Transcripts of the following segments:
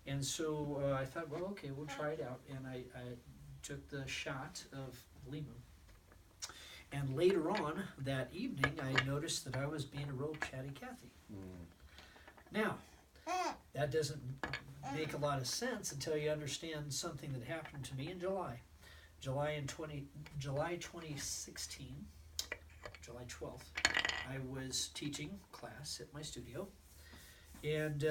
And so I thought, well, okay, we'll try it out. And I took the shot of LIMU. And later on that evening, I noticed that I was being a real chatty Cathy. Now, that doesn't make a lot of sense until you understand something that happened to me in July. July 2016, July 12th, I was teaching class at my studio and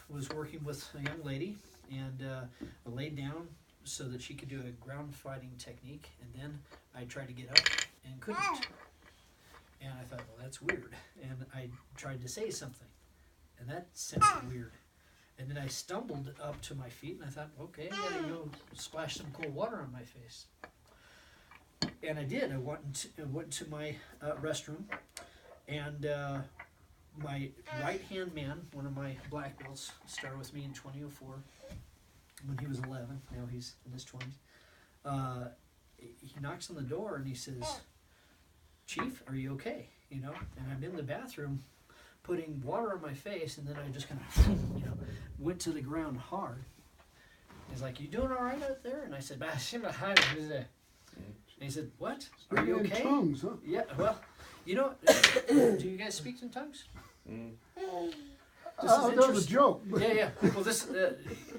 was working with a young lady, and I laid down so that she could do a ground fighting technique, and then I tried to get up and couldn't. And I thought, well, that's weird. And I tried to say something, and that sounded weird. And then I stumbled up to my feet, and I thought, okay, I gotta go splash some cold water on my face. And I did. I went to my restroom, and my right-hand man, one of my black belts, started with me in 2004 when he was 11. Now he's in his 20s. He knocks on the door, and he says, "Chief, are you okay?" You know, and I'm in the bathroom putting water on my face, and then I just kind of, went to the ground hard. He's like, "You doing all right out there?" And I said, and he said, "What? Are you okay?" Tongues, huh? Yeah, well, do you guys speak in tongues? That was a joke. Yeah. Well, this,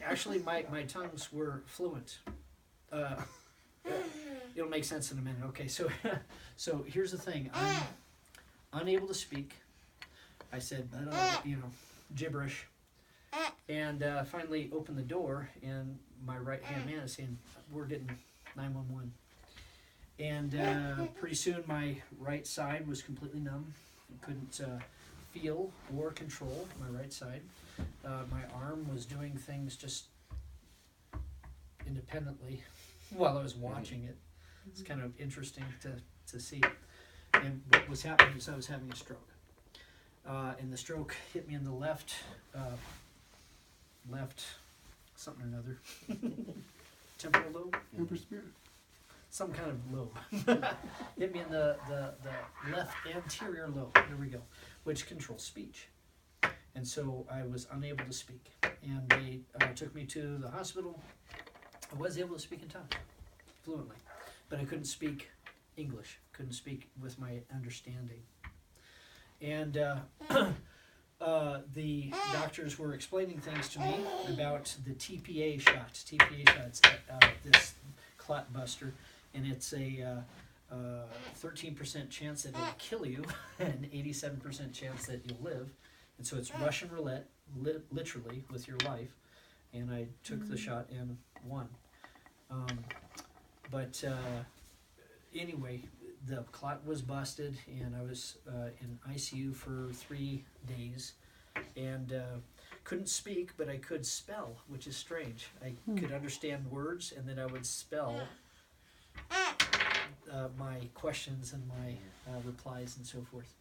actually, my tongues were fluent. It'll make sense in a minute. Okay, so here's the thing. I'm unable to speak. I said, gibberish. And finally opened the door, and my right-hand man is saying, "We're getting 911. And pretty soon my right side was completely numb. I couldn't feel or control my right side. My arm was doing things just independently while I was watching it. It's kind of interesting to see. And what was happening is I was having a stroke. And the stroke hit me in the left something or another. Temporal lobe? Some kind of lobe. Hit me in the left anterior lobe, there we go, which controls speech. And so I was unable to speak. And they took me to the hospital. I was able to speak in tongues fluently, but I couldn't speak English, couldn't speak with my understanding. And the doctors were explaining things to me about the TPA shots. TPA shots, this clot buster, and it's a 13% chance that it'll kill you, and 87% chance that you'll live. And so it's Russian roulette, literally, with your life. And I took the shot and won. Anyway, the clot was busted, and I was in ICU for 3 days, and couldn't speak, but I could spell, which is strange. I could understand words, and then I would spell my questions and my replies and so forth.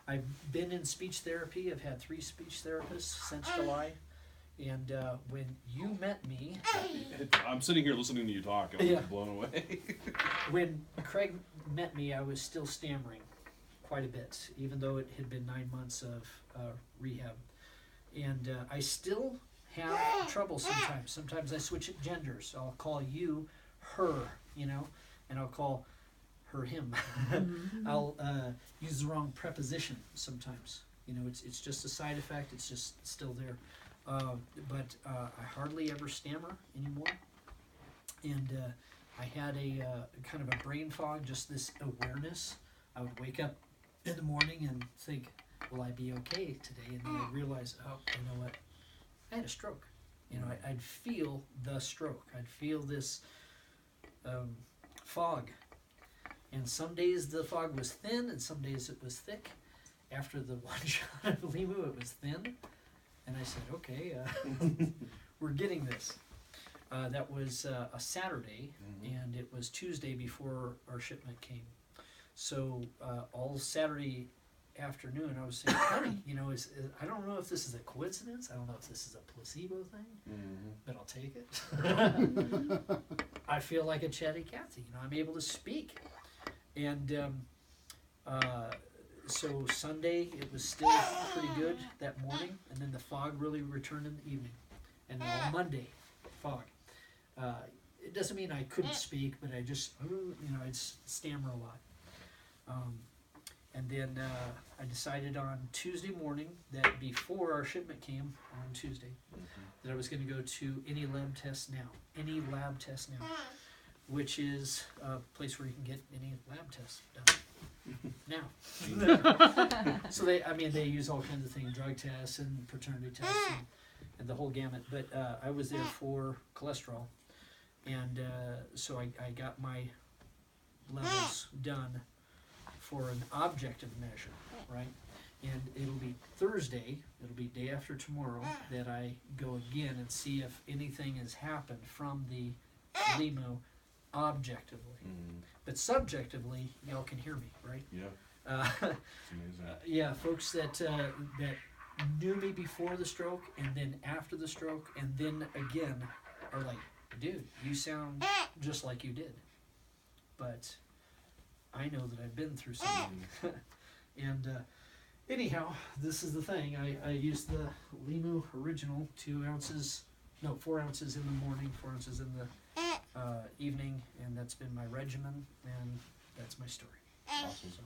I've been in speech therapy. I've had 3 speech therapists since July. And when you met me... I'm sitting here listening to you talk. I'm blown away. When Craig met me, I was still stammering quite a bit, even though it had been 9 months of rehab. And I still have trouble sometimes. Sometimes I switch genders. I'll call you her, and I'll call her him. I'll use the wrong preposition sometimes. It's just a side effect. It's just still there. But I hardly ever stammer anymore. And I had a kind of a brain fog, just this awareness. I would wake up in the morning and think, will I be okay today? And then I'd realize, oh, you know what? I had a stroke. I'd feel the stroke. I'd feel this fog. And some days the fog was thin, and some days it was thick. After the one shot of LIMU, it was thin. And I said, okay, we're getting this. That was a Saturday, and it was Tuesday before our shipment came. So all Saturday afternoon, I was saying, honey, I don't know if this is a coincidence. I don't know if this is a placebo thing, but I'll take it. I feel like a chatty Cathy. I'm able to speak. And so Sunday, it was still pretty good that morning, and then the fog really returned in the evening. and all Monday, fog. It doesn't mean I couldn't speak, but I just, I'd stammer a lot. And then I decided on Tuesday morning that before our shipment came on Tuesday, that I was going to go to Any Lab Test Now, which is a place where you can get any lab tests done now. So they use all kinds of things, drug tests and paternity tests and the whole gamut. But I was there for cholesterol, and so I got my levels done for an objective measure, right? And it'll be Thursday, it'll be day after tomorrow, that I go again and see if anything has happened from the LIMU objectively. But subjectively, y'all can hear me, right? Yeah. It's amazing. Yeah, folks that knew me before the stroke and then after the stroke and then again are like, dude, you sound just like you did. But I know that I've been through something. And anyhow, this is the thing. I used the LIMU original 4 ounces in the morning, 4 ounces in the evening, and that's been my regimen, and that's my story. Awesome. So,